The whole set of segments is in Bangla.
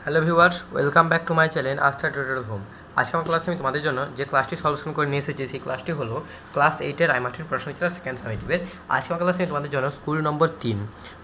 Hello viewers, welcome back to my channel আস্থা টিউটোরিয়াল হোম। আজকে আমার ক্লাসে আমি তোমাদের জন্য যে ক্লাসটি সলিউশন করে নিয়ে এসেছি সেই ক্লাসটি হলো ক্লাস 8-এর আইমার্টির প্রশ্নচিত্র সেকেন্ড সামেটিভের। আজকে আমার ক্লাসে আমি তোমাদের জন্য school number 3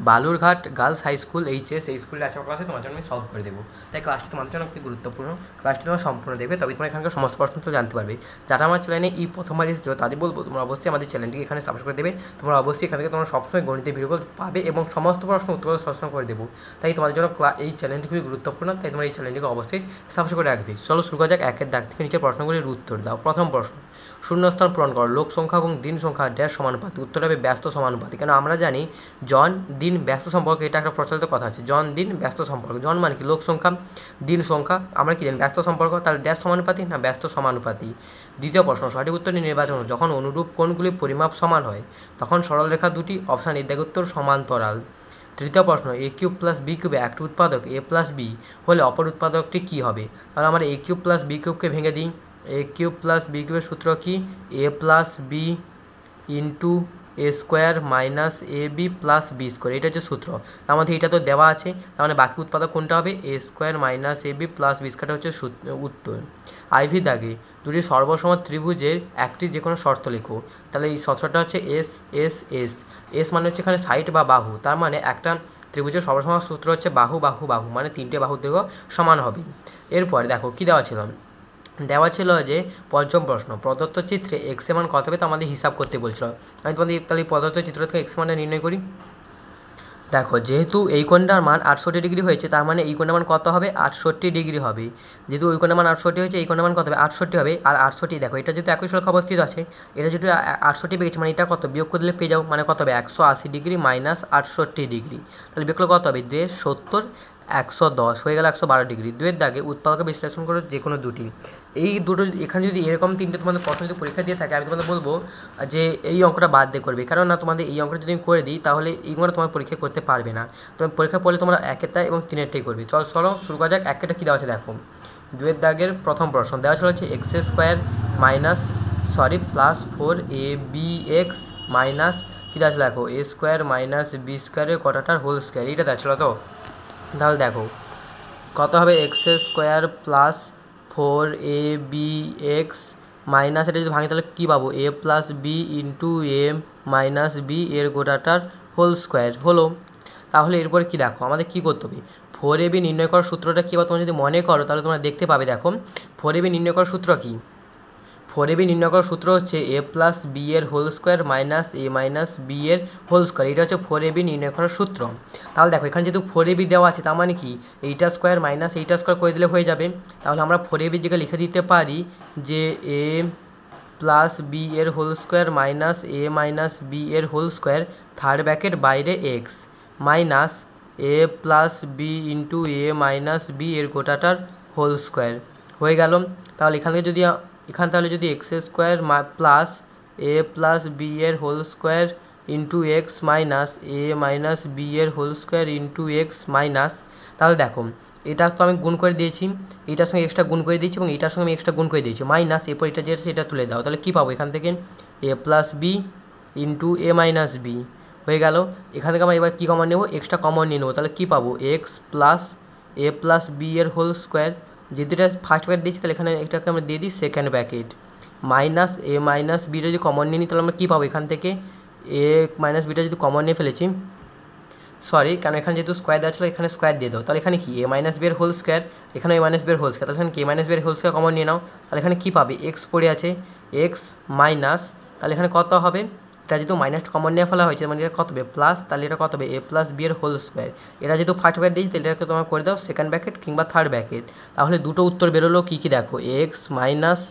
Balurghat girls high school HS এই স্কুলের আজকে ক্লাসে তোমার জন্য আমি সলভ করে দেবো। তাই ক্লাসটি তোমাদের জন্য খুবই গুরুত্বপূর্ণ। ক্লাসটি তোমার সম্পূর্ণ দেখবে, তবে তোমার এখানকার সমস্ত প্রশ্ন তো জানতে পারবে। যারা আমার চ্যানেলে এই প্রথমবার এসেছো তাদের বলবো তোমরা অবশ্যই আমাদের চ্যানেলটিকে এখানে সাবস্ক্রাইব করে দেবে। তোমরা অবশ্যই এখান থেকে তোমরা সবসময় গণিতের ভিডিও পাবে এবং সমস্ত প্রশ্ন উত্তর সবসময় করে দেবো। তাই তোমাদের জন্য এই চ্যানেলটি খুবই গুরুত্বপূর্ণ, তাই তোমরা এই চ্যানেলটিকে অবশ্যই সাবস্ক্রাইব করে রাখবে। চলো শুরু করা যাক। একের দাগ থেকে নিচের প্রশ্নগুলির উত্তর দাও। প্রথম প্রশ্ন, শূন্যস্থান পূরণ করো। লোক সংখ্যা এবং দিন সংখ্যা ড্যাশ সমানুপাতি। উত্তর হবে ব্যস্ত সমানুপাতি। কেন আমরা জানি জন দিন ব্যস্ত সম্পর্কে এটা একটা প্রচলিত কথা আছে, জন দিন ব্যস্ত সম্পর্ক। জন মানে কি লোক সংখ্যা, দিন সংখ্যা, আমরা কি জানি ব্যস্ত সম্পর্ক, তাহলে ড্যাশ সমানুপাতি না ব্যস্ত সমানুপাতি। দ্বিতীয় প্রশ্ন, সঠিক উত্তরটি নির্বাচন করো। যখন অনুরূপ কোণগুলির পরিমাপ সমান হয় তখন সরলরেখা দুটি, অপশান এর দাগে উত্তর সমান্তরাল। তৃতীয় প্রশ্ন, এ কিউব প্লাস বি কিউবে একটি উৎপাদক এ প্লাস বি হলে অপর উৎপাদকটি কী হবে? তাহলে আমরা এ কিউব প্লাস বি কিউবকে ভেঙে দিই। এ কিউব প্লাস বি কিউবের সূত্র কি? এ plus b into A square minus A B plus B square, এটা হচ্ছে সূত্র। তার মধ্যে এটা তো দেওয়া আছে, তার মানে বাকি উৎপাদক কোনটা হবে? এ square minus A B plus B স্কোয়ারটা হচ্ছে উত্তর। আইভি দাগে দুটি সর্বসম ত্রিভুজের একটি যে কোনো শর্ত লেখো। তাহলে এই শর্তটা হচ্ছে এস এস এস। এস মানে হচ্ছে এখানে সাইড বা বাহু, তার মানে একটা ত্রিভুজের সর্বসম সূত্র হচ্ছে বাহু বাহু বাহু, মানে তিনটে বাহুর দৈর্ঘ্য সমান হবে। এরপরে দেখো কী দেওয়া ছিল, দেওয়া ছিল যে পঞ্চম প্রশ্ন, প্রদত্ত চিত্রে এক্স এর মান কত হবে তা আমাদের হিসাব করতে বলছিল। আমি তোমাদের তাহলে প্রদত্ত চিত্র থেকে এক্স মানটা নির্ণয় করি। দেখো যেহেতু এই কোণটার মান 68 ডিগ্রি হয়েছে, তার মানে এই কোণের মান কত হবে? 68 ডিগ্রি হবে। যেহেতু ওই কোণের মান 68 হয়েছে, এই কোণের মান কত হবে? 68 হবে। আর 68 দেখো এটা যেহেতু একই সরলরেখা অবস্থিত আছে, এটা যেহেতু 68 পেয়েছে, মানে এটা কত বিয়োগ করে দিলে পেয়ে যাও, মানে কত হবে? 180 ডিগ্রি মাইনাস 68 ডিগ্রি। তাহলে বিয়োগ করলে কত হবে? 270 110 হয়ে গেল 112 ডিগ্রি। দুয়ের দাগে উৎপাদকে বিশ্লেষণ করো যে কোনো দুটি। এই দুটো এখানে যদি এরকম তিনটে তোমাদের প্রশ্ন যদি পরীক্ষা দিয়ে থাকে, আমি তোমাদের বলবো যে এই অঙ্কটা বাদ দিয়ে করবে, কারণ না তোমাদের এই অঙ্কটা যদি আমি করে দিই তাহলে এইগুলো তোমার পরীক্ষা করতে পারবে না। তুমি পরীক্ষা পড়লে তোমরা একেরটা এবং তিনেরটাই করবে। চলো শুরু করা যাক। একেরটা কী দেওয়া আছে দেখো, দুয়ের দাগের প্রথম প্রশ্ন দেওয়া ছিল হচ্ছে x square plus 4 b x minus কী দেওয়া ছিল দেখো এ স্কোয়ার মাইনাস বি স্কোয়ারের কটাটার হোল স্কোয়ার, এইটা দেওয়া ছিল। তো তাহলে দেখো কত হবে? X square plus 4 x minus, এটা যদি ভাঙি তাহলে কী পাবো? এ plus b into a minus b এর গোটাটার হোল স্কোয়ার হলো। তাহলে এরপরে কী দেখো আমাদের কী করতে হবে? 4ab নির্ণয় করার সূত্রটা কী, বা তোমরা যদি মনে করো তাহলে তোমরা দেখতে পাবে। দেখো 4ab নির্ণয় করার সূত্র কী? 4ab নির্ণয় করার সূত্র হচ্ছে এ প্লাস বি এর whole square minus a minus b এর হোল স্কোয়ার, এটা হচ্ছে 4ab নির্ণয় করার সূত্র। তাহলে দেখো এখানে যেহেতু 4ab দেওয়া আছে, তার মানে কি এইটা স্কোয়ার মাইনাস এইটা স্কোয়ার করে দিলে হয়ে যাবে। তাহলে আমরা 4ab জায়গায় লিখে দিতে পারি যে এ প্লাস বি এর whole square minus a minus b এর হোল স্কোয়ার থার্ড ব্র্যাকেট বাইরে x minus a plus b into a minus b এর গোটাটার হোল স্কোয়ার হয়ে গেল। তাহলে তাহলে যদি x square plus a plus b এর whole square into x minus a minus b এর whole square into x minus, তাহলে দেখো এটা তো আমি গুণ করে দিয়েছি, এটার সঙ্গে এক্সট্রা গুণ করে দিয়েছি এবং এটার সঙ্গে আমি এক্সট্রা গুণ করে দিয়েছি মাইনাস, এরপর এটা যেটা সেটা তুলে দাও। তাহলে কী পাবো এখান থেকে? এ plus b into a minus B হয়ে গেল। এখান থেকে আমরা এবার কী কমন নেবো? এক্সট্রা কমন নিয়ে নেবো। তাহলে কী পাবো? X plus a plus b এর হোল স্কোয়ার, যেহেতু এটা ফার্স্ট ব্র্যাকেট দিয়েছি তাহলে এখানে এটাকে আমরা দিয়ে দিই second bracket minus a minus beta যদি কমন নিয়ে নিই তাহলে আমরা কী পাবো এখান থেকে? এ মাইনাস বিটা যদি কমন নিয়ে ফেলেছি, কারণ এখানে যেহেতু স্কোয়ার দেওয়া ছিল এখানে স্কোয়ার দিয়ে দাও। তাহলে এখানে কি এ মাইনাস বি এর হোল স্কোয়ার, এখানে এ মাইনাস বি এর হোল স্কোয়ার, তাহলে এখানে কে মাইনাস বি এর হোল স্কোয়ার কমন নিয়ে নাও। তাহলে এখানে কী পাবে? এক্স পড়ে আছে, এক্স মাইনাস, তাহলে এখানে কত হবে? এটা যেহেতু মাইনাস কমন নিয়ে ফেলা হয়েছে মানে এটা কত হবে? প্লাস, তাহলে এটা কত হবে? এ প্লাস বি এর হোল স্কোয়ার। এটা যেহেতু ফার্স্ট ব্র্যাকেট দিয়েছি তাহলে এটাকে তোমার করে দাও সেকেন্ড ব্র্যাকেট কিংবা থার্ড ব্র্যাকেট। তাহলে দুটো উত্তর বেরোলো কী কী দেখো, x minus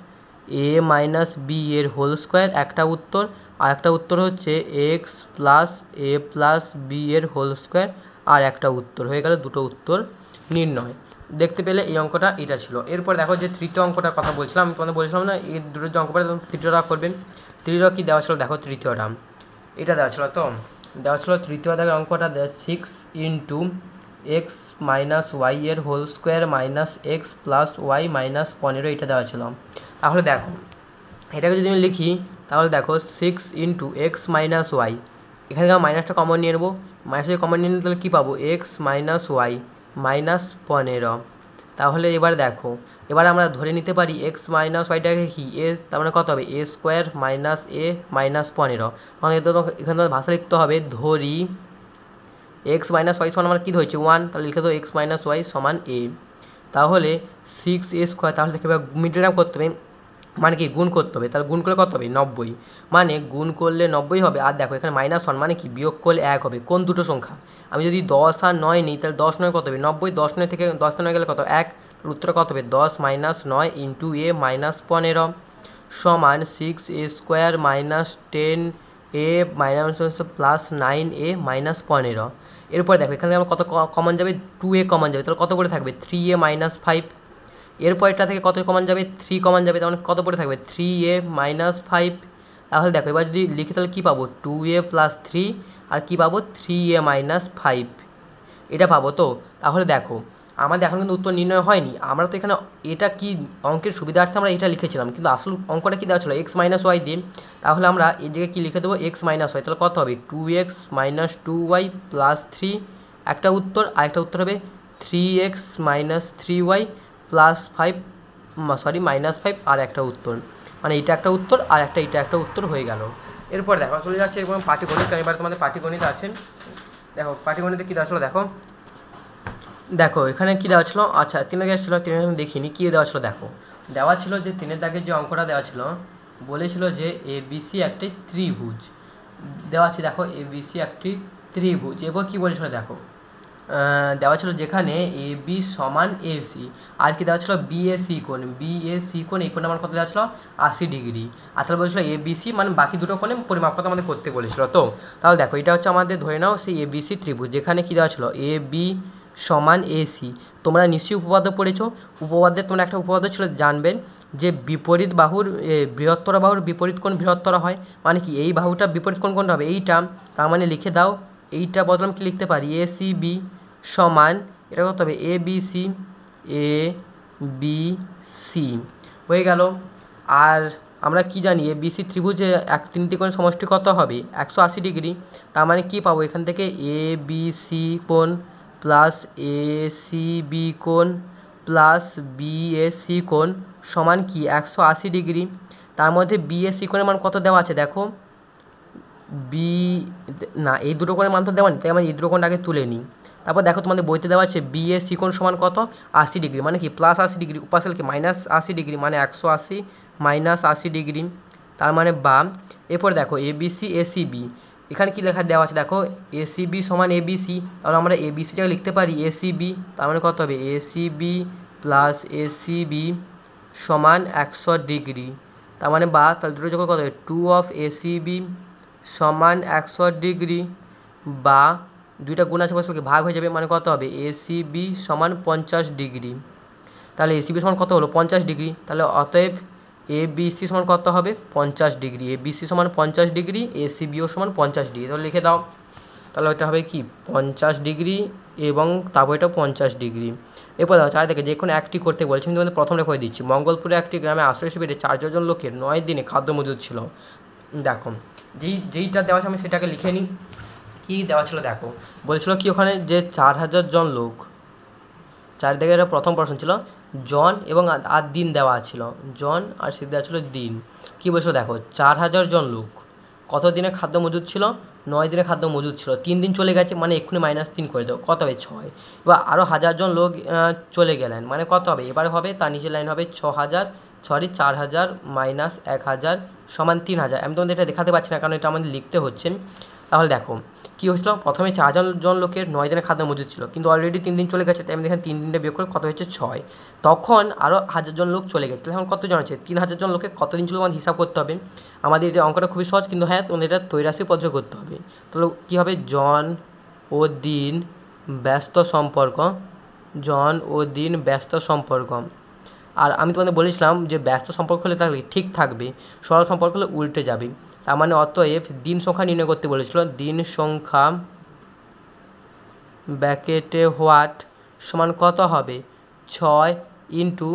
a minus b এর হোল স্কোয়ার একটা উত্তর, আর একটা উত্তর হচ্ছে x plus a plus b এর হোল স্কোয়ার আর একটা উত্তর। হয়ে গেল দুটো উত্তর নির্ণয়। দেখতে পেলে এই অঙ্কটা এটা ছিল। এরপর দেখো যে তৃতীয় অঙ্কটার কথা বলছিলাম, আমি তোমাদের বলছিলাম না এই দুটো যে অঙ্ক পড়ে তৃতীয়টা করবেন। তৃতীয় কী দেওয়া ছিল দেখো, তৃতীয়টা এটা দেওয়া ছিল। তো দেওয়া ছিল তৃতীয় দাগের অঙ্কটা 6 ইন্টু এক্স মাইনাস ওয়াই এর whole square minus x plus y minus 15, এটা দেওয়া ছিল। তাহলে দেখো এটাকে যদি আমি লিখি তাহলে দেখো 6 ইন্টু এক্স মাইনাস ওয়াই, এখানে আমরা মাইনাসটা কমন নিয়ে নেবো, মাইনাস কমন নিয়ে নিলে তাহলে কী পাবো? এক্স মাইনাস ওয়াই মাইনাস 15 তাহলে এবার দেখো, এবার আমরা ধরে নিতে পারি এক্স মাইনাস ওয়াইটাকে কি এ, তার মানে কত হবে এ স্কোয়ার মাইনাস এ মাইনাস 15। তখন এখানে ভাষা লিখতে হবে ধরি এক্স মাইনাস ওয়াই সমান আমার কী ধরেছি 1, তাহলে লিখে দেবো এক্স মাইনাস ওয়াই সমান এ। তাহলে 6a স্কোয়ার, তাহলে দেখে মিডল টার্ম করতে হবে, মানে কি গুণ করতে হবে, তাহলে গুণ করলে কত হবে 90, মানে গুণ করলে 90 হবে। আর দেখো এখানে -1 মানে কি বিয়োগ করলে 1 হবে, কোন দুটো সংখ্যা, আমি যদি 10 আর 9 নিই তাহলে 10 9 কত হবে 90, 10 9 থেকে 10 9 গেলে কত 1, উত্তরটা কত হবে 10 - 9 ইন্টু এ মাইনাস 15 সমান 6a square minus 10a minus plus 9a minus 15। এরপর দেখো এখানে আমার কত কমন যাবে 2a কমন যাবে, তাহলে কত করে থাকবে 3a মাইনাস 5। এরপরটা থেকে কত কমন যাবে 3 কমন যাবে, তাহলে কত পড়ে থাকবে 3a মাইনাস 5। তাহলে দেখো এবার যদি লিখি তাহলে কী পাবো 2a প্লাস 3 আর কী পাবো 3a মাইনাস 5, এটা পাবো। তো তাহলে দেখো আমাদের এখন কিন্তু উত্তর নির্ণয় হয়নি, আমরা তো এখানে এটা কি অঙ্কের সুবিধার্থে আমরা এটা লিখেছিলাম, কিন্তু আসল অঙ্কটা কী দেওয়া ছিল এক্স মাইনাস ওয়াই দিয়ে। তাহলে আমরা এই জায়গায় কী লিখে দেবো এক্স মাইনাস ওয়াই, তাহলে কত হবে 2x মাইনাস 2y প্লাস 3 একটা উত্তর, আরেকটা উত্তর হবে 3x minus 3y plus 5 minus 5 আর একটা উত্তর, মানে এটা একটা উত্তর আর এটা একটা উত্তর হয়ে গেল। এরপর দেখো চলে যাচ্ছে এরকম পাটিগণিত, এবার তোমাদের পাটিগণিত আছে। দেখো পাটিগণিতে কী দেওয়া ছিল দেখো, দেখো এখানে কী দেওয়া ছিল, আচ্ছা 3 দাগের ছিল, 3 আমি দেখিনি কী দেওয়া ছিল। দেখো দেওয়া ছিল যে 3 দাগের যে অঙ্কটা দেওয়া ছিল বলেছিল যে ABC একটি ত্রিভুজ দেওয়া আছে। দেখো ABC একটি ত্রিভুজ, এবার কী বলেছিল দেখো দেওয়া ছিল যেখানে AB সমান AC, আর কি দেওয়া ছিল BAC কোণ, এই কোণে আমার কত দেওয়া ছিল 80 ডিগ্রি। আসলে বলেছিল ABC মানে বাকি দুটো কোণে পরিমাপ কত আমাদের করতে বলেছিল। তো তাহলে দেখো এটা হচ্ছে আমাদের ধরে নাও সেই ABC ত্রিভুজ, যেখানে কি দেওয়া ছিল AB সমান AC। তোমরা নিশ্চয়ই উপপাদ্য পড়েছো, উপপাদ্যের তোমরা একটা উপপাদ্য ছিল জানবেন যে বিপরীত বাহুর বৃহত্তর বাহুর বিপরীত কোণ বৃহত্তর হয়, মানে কি এই বাহুটা বিপরীত কোণ কোনটা হবে এইটা, তার মানে লিখে দাও এইটা বদলে আমি কি লিখতে পারি ACB সমান এটা কত হবে ABC হয়ে গেল। আর আমরা কি জানি ABC ত্রিভুজে তিনটি কোণের সমষ্টি কত হবে 180 ডিগ্রি, তার মানে কি পাবো এখান থেকে ABC কোণ প্লাস ACB কোণ প্লাস BAC কোণ সমান কি 180 ডিগ্রি। তার মধ্যে BAC কোণের মান কত দেওয়া আছে দেখো, না এই দুটো কোণের মান তো দেওয়া নেই, তাই আমরা এই দুটো কোণটা আগে তুলে নিই। তারপর দেখো তোমাদের বইতে দেওয়া আছে BAC কোণ সমান কত 80 ডিগ্রি, মানে কি প্লাস 80 ডিগ্রি, উপাশে কি মাইনাস 80 ডিগ্রি, মানে 180 মাইনাস 80 ডিগ্রি, তার মানে বাম। এরপর দেখো ABC ACB, এখানে কি লেখা দেওয়া আছে দেখো ACB সমান ABC, তাহলে আমরা ABCটাকে লিখতে পারি ACB, তার মানে কত হবে ACB প্লাস ACB সমান 100 ডিগ্রি, তার মানে বা তাহলে দুটো যখন কত হবে 2 অফ ACB সমান 100 ডিগ্রি, বা দুইটা গুণ আছে বসে ভাগ হয়ে যাবে, মানে কত হবে ACB সমান 50 ডিগ্রি। তাহলে ACB সমান কত হলো 50 ডিগ্রি, তাহলে অতএব ABC সমান কত হবে 50 ডিগ্রি, ABC সমান 50 ডিগ্রি, ACBও সমান 50 ডিগ্রি, তাহলে লিখে দাও। তাহলে ওইটা হবে কি 50 ডিগ্রি এবং তারপর এটা 50 ডিগ্রি। এরপর দেখো চারিদিকে যে কোনো একটি করতে বলেছি, আমি তোমাদের প্রথমটা করে দিচ্ছি। মঙ্গলপুরে একটি গ্রামে আশ্রয় শিবিরে 4 জন লোকের 9 দিনে খাদ্য মজুদ ছিল। দেখো যেইটা দেওয়া আছে আমি সেটাকে লিখে নিই, কী দেওয়া ছিল দেখো বলেছিল কি ওখানে যে 4000 জন লোক, চারিদিকে এটা প্রথম প্রশ্ন ছিল জন এবং আর দিন দেওয়া ছিল, জন আর সে দেওয়া ছিল দিন। কী বলেছিল দেখো 4000 জন লোক কত দিনে খাদ্য মজুদ ছিল 9 দিনে খাদ্য মজুদ ছিল, 3 দিন চলে গেছে মানে এক্ষুনি -3 করে দাও কত হবে 6। এবার আরও 1000 জন লোক চলে গেলেন মানে কত হবে, এবার হবে তার নিচের লাইন হবে 4000 মাইনাস 1000 সমান 3000। আমি তোমাদের এটা দেখাতে পারছি না কারণ এটা আমাদের লিখতে হচ্ছে। তাহলে দেখো কী হয়েছিল প্রথমে 4000 জন লোকের 9 দিনের খাদ্য মজুদ ছিল, কিন্তু অলরেডি 3 দিন চলে গেছে, তাই আমি দেখেন 3 দিনটা বিয়োগ করে কত হয়েছে 6। তখন আরও 1000 জন লোক চলে গেছে, তখন কতজন আছে 3000 জন লোকে কতদিন ছিল আমাদের হিসাব করতে হবে। আমাদের এটা অঙ্কটা খুবই সহজ, কিন্তু হ্যাঁ তোমাদের এটা ত্রৈরাশি পদ্ধতি করতে হবে। তাহলে কী হবে জন ও দিন ব্যস্ত সম্পর্ক, জন ও দিন ব্যস্ত সম্পর্ক। আর আমি তোমাদের বলেছিলাম যে ব্যস্ত সম্পর্ক হলে তাহলে ঠিক থাকবে, সরল সম্পর্ক হলে উল্টে যাবে। তার মানে অতএব দিন সংখ্যা নির্ণয় করতে বলেছিল, দিন সংখ্যা ব্র্যাকেটে হোয়াট সমান কত হবে 6 ইন্টু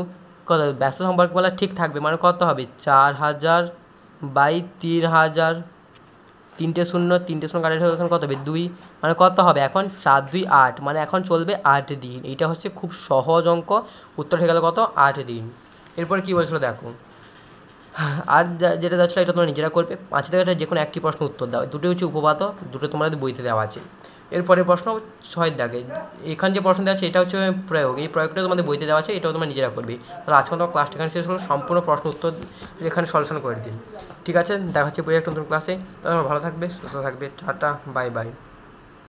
কত, ব্যস্ত সম্পর্ক বলা ঠিক থাকবে মানে কত হবে 4000 বাই 3000 তিনটে শূন্য কাটার হলে এখন কত হবে 2, মানে কত হবে এখন 4 2 8, মানে এখন চলবে 8 দিন। এইটা হচ্ছে খুব সহজ অঙ্ক, উত্তর হয়ে গেল কত 8 দিন। এরপরে কী বলছিল দেখো, আর যেটা যাচ্ছিলো এটা তোমরা নিজেরা করবে। 5 থেকে যে কোনো একটি প্রশ্ন উত্তর দাও, দুটো হচ্ছে উপপাদ্য, দুটো তোমাদের বইতে দেওয়া আছে। এরপরে প্রশ্ন 6 দাগে, এখানে যে প্রশ্ন দেওয়া আছে এটা হচ্ছে প্রয়োগ, এই প্রয়োগটা তোমাদের বইতে দেওয়া আছে, এটাও তোমরা নিজেরা করবে। তাহলে আজকে তোমার ক্লাসটা এখানে শেষ হলো, সম্পূর্ণ প্রশ্ন উত্তর এখানে সলিউশন করে দিন। ঠিক আছে, দেখা হচ্ছে পরে একটা নতুন ক্লাসে। তোমরা ভালো থাকবে, সুস্থ থাকবে, টাটা, বাই বাই।